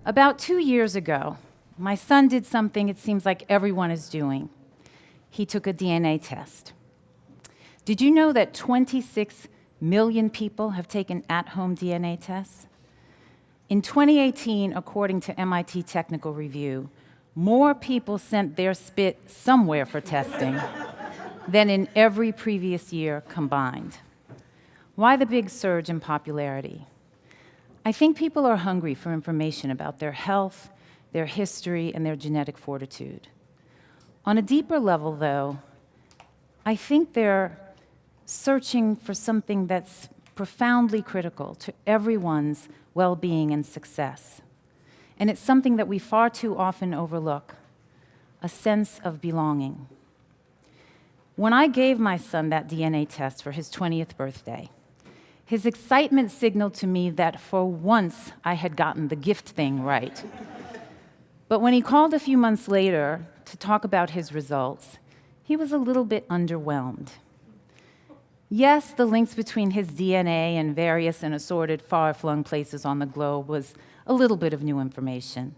About 2 years ago, my son did something it seems like everyone is doing. He took a DNA test. Did you know that 26 million people have taken at-home DNA tests? In 2018, according to MIT Technical Review, more people sent their spit somewhere for testing than in every previous year combined. Why the big surge in popularity? I think people are hungry for information about their health, their history, and their genetic fortitude. On a deeper level, though, I think they're searching for something that's profoundly critical to everyone's well-being and success. And it's something that we far too often overlook, a sense of belonging. When I gave my son that DNA test for his 20th birthday, his excitement signaled to me that for once I had gotten the gift thing right. But when he called a few months later to talk about his results, he was a little bit underwhelmed. Yes, the links between his DNA and various and assorted far-flung places on the globe was a little bit of new information.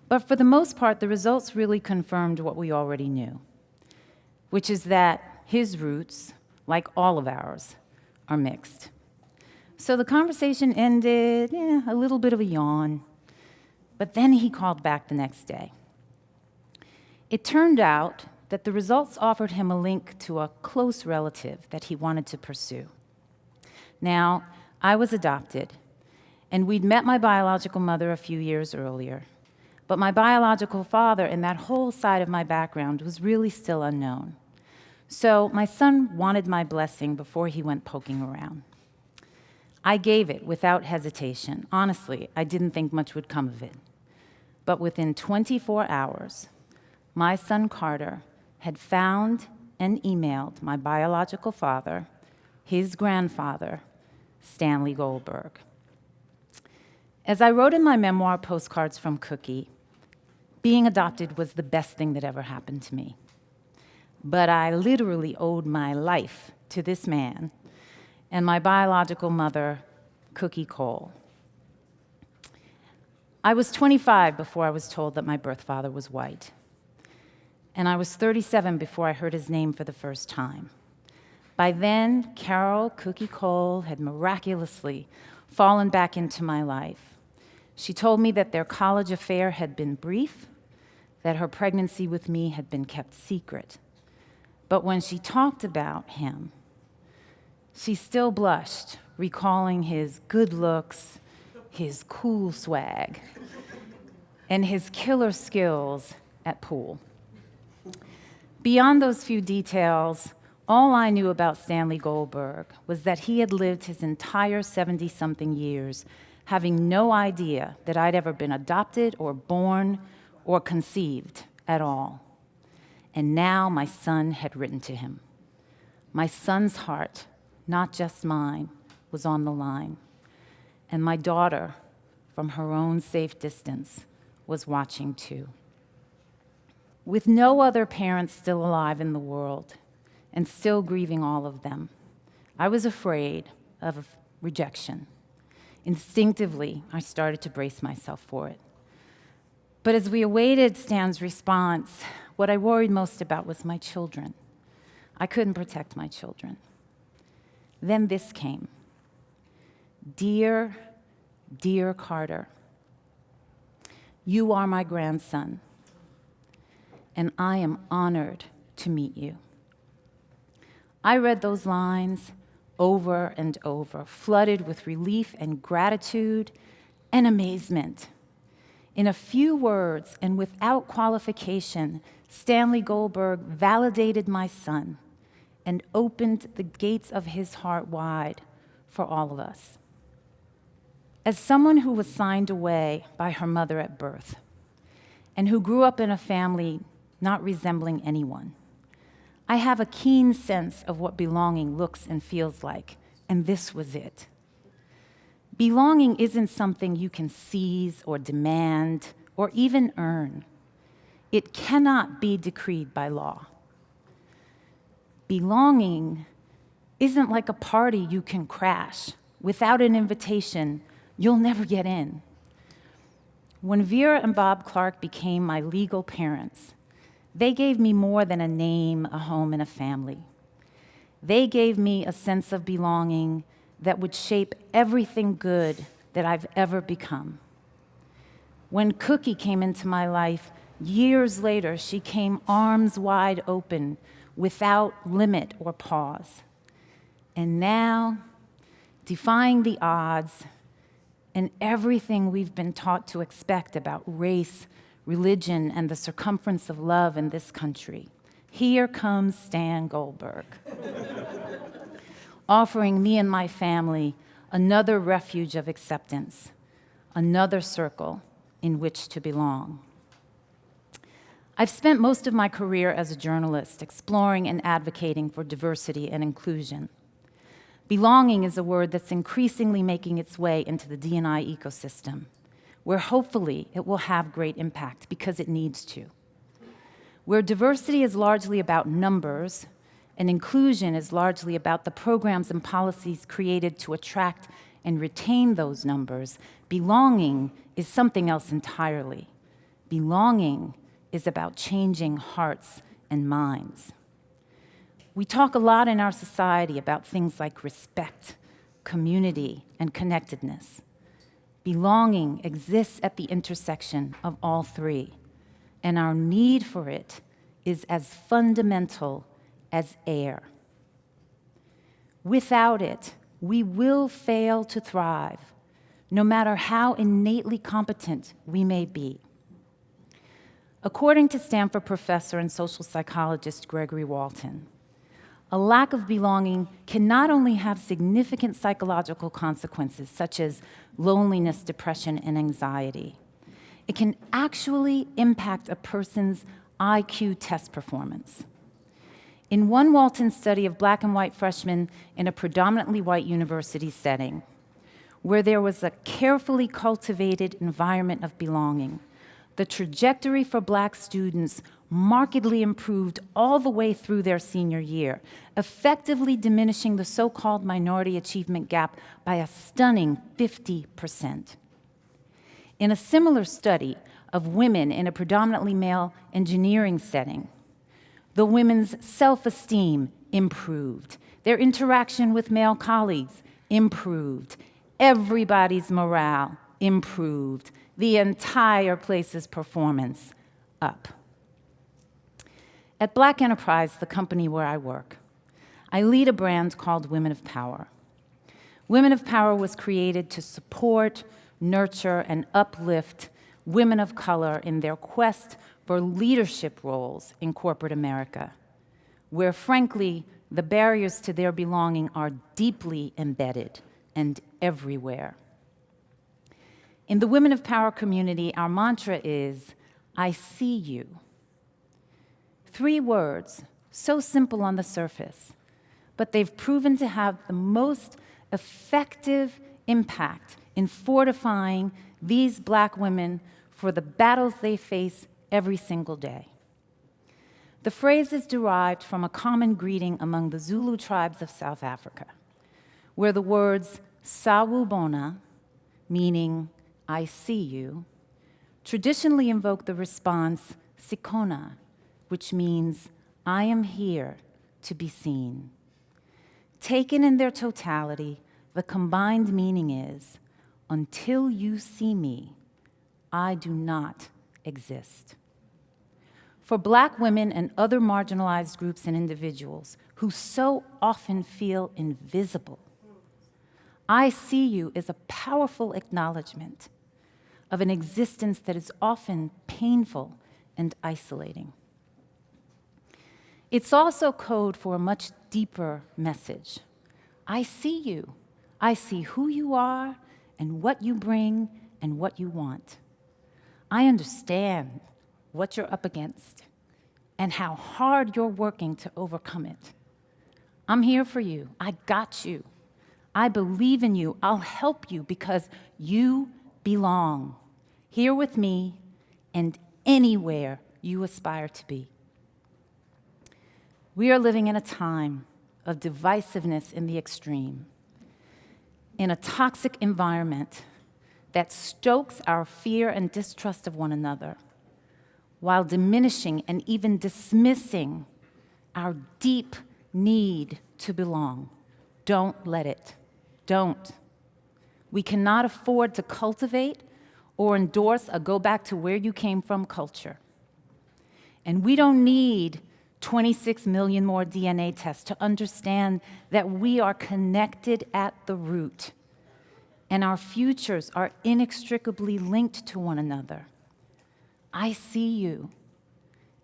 But for the most part, the results really confirmed what we already knew, which is that his roots, like all of ours, are mixed. So the conversation ended, a little bit of a yawn, but then he called back the next day. It turned out that the results offered him a link to a close relative that he wanted to pursue. Now, I was adopted, and we'd met my biological mother a few years earlier, but my biological father and that whole side of my background was really still unknown. So my son wanted my blessing before he went poking around. I gave it without hesitation. Honestly, I didn't think much would come of it. But within 24 hours, my son Carter had found and emailed my biological father, his grandfather, Stanley Goldberg. As I wrote in my memoir, Postcards from Cookie, being adopted was the best thing that ever happened to me. But I literally owed my life to this man and my biological mother, Cookie Cole. I was 25 before I was told that my birth father was white. And I was 37 before I heard his name for the first time. By then, Carol Cookie Cole had miraculously fallen back into my life. She told me that their college affair had been brief, that her pregnancy with me had been kept secret. But when she talked about him, she still blushed, recalling his good looks, his cool swag, and his killer skills at pool. Beyond those few details, all I knew about Stanley Goldberg was that he had lived his entire 70-something years having no idea that I'd ever been adopted or born or conceived at all. And now my son had written to him. My son's heart, not just mine, was on the line. And my daughter, from her own safe distance, was watching too. With no other parents still alive in the world, and still grieving all of them, I was afraid of rejection. Instinctively, I started to brace myself for it. But as we awaited Stan's response, what I worried most about was my children. I couldn't protect my children. Then this came. Dear, dear Carter, you are my grandson, and I am honored to meet you. I read those lines over and over, flooded with relief and gratitude and amazement. In a few words and without qualification, Stanley Goldberg validated my son and opened the gates of his heart wide for all of us. As someone who was signed away by her mother at birth and who grew up in a family not resembling anyone, I have a keen sense of what belonging looks and feels like, and this was it. Belonging isn't something you can seize or demand or even earn. It cannot be decreed by law. Belonging isn't like a party you can crash. Without an invitation, you'll never get in. When Vera and Bob Clarke became my legal parents, they gave me more than a name, a home, and a family. They gave me a sense of belonging that would shape everything good that I've ever become. When Cookie came into my life, years later, she came arms wide open, without limit or pause. And now, defying the odds and everything we've been taught to expect about race, religion, and the circumference of love in this country, here comes Stan Goldberg, offering me and my family another refuge of acceptance, another circle in which to belong. I've spent most of my career as a journalist exploring and advocating for diversity and inclusion. Belonging is a word that's increasingly making its way into the D&I ecosystem, where hopefully it will have great impact because it needs to. Where diversity is largely about numbers, and inclusion is largely about the programs and policies created to attract and retain those numbers, belonging is something else entirely. Belonging is about changing hearts and minds. We talk a lot in our society about things like respect, community, and connectedness. Belonging exists at the intersection of all three, and our need for it is as fundamental as air. Without it, we will fail to thrive, no matter how innately competent we may be. According to Stanford professor and social psychologist Gregory Walton, a lack of belonging can not only have significant psychological consequences, such as loneliness, depression, and anxiety, it can actually impact a person's IQ test performance. In one Walton study of black and white freshmen in a predominantly white university setting, where there was a carefully cultivated environment of belonging, the trajectory for black students markedly improved all the way through their senior year, effectively diminishing the so-called minority achievement gap by a stunning 50%. In a similar study of women in a predominantly male engineering setting, the women's self-esteem improved, their interaction with male colleagues improved, everybody's morale improved, the entire place's performance up. At Black Enterprise, the company where I work, I lead a brand called Women of Power. Women of Power was created to support, nurture, and uplift women of color in their quest for leadership roles in corporate America, where, frankly, the barriers to their belonging are deeply embedded and everywhere. In the Women of Power community, our mantra is, I see you. 3 words, so simple on the surface, but they've proven to have the most effective impact in fortifying these black women for the battles they face every single day. The phrase is derived from a common greeting among the Zulu tribes of South Africa, where the words sawubona, meaning I see you, traditionally invoke the response sikona, which means I am here to be seen. Taken in their totality, the combined meaning is, until you see me, I do not exist. For black women and other marginalized groups and individuals who so often feel invisible, I see you is a powerful acknowledgement of an existence that is often painful and isolating. It's also code for a much deeper message. I see you. I see who you are and what you bring and what you want. I understand what you're up against and how hard you're working to overcome it. I'm here for you. I got you. I believe in you. I'll help you because you belong here with me and anywhere you aspire to be. We are living in a time of divisiveness in the extreme, in a toxic environment that stokes our fear and distrust of one another, while diminishing and even dismissing our deep need to belong. Don't let it. Don't. We cannot afford to cultivate or endorse a go back to where you came from culture. And we don't need 26 million more DNA tests to understand that we are connected at the root, and our futures are inextricably linked to one another. I see you,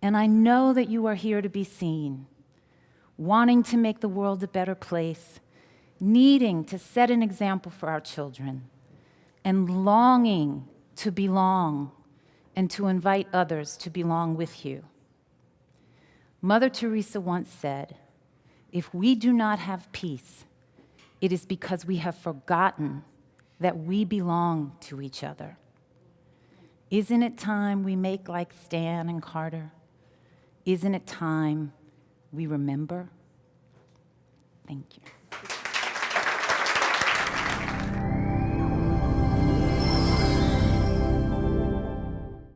and I know that you are here to be seen, wanting to make the world a better place, needing to set an example for our children, and longing to belong and to invite others to belong with you. Mother Teresa once said, "If we do not have peace, it is because we have forgotten that we belong to each other." Isn't it time we make like Stan and Carter? Isn't it time we remember? Thank you.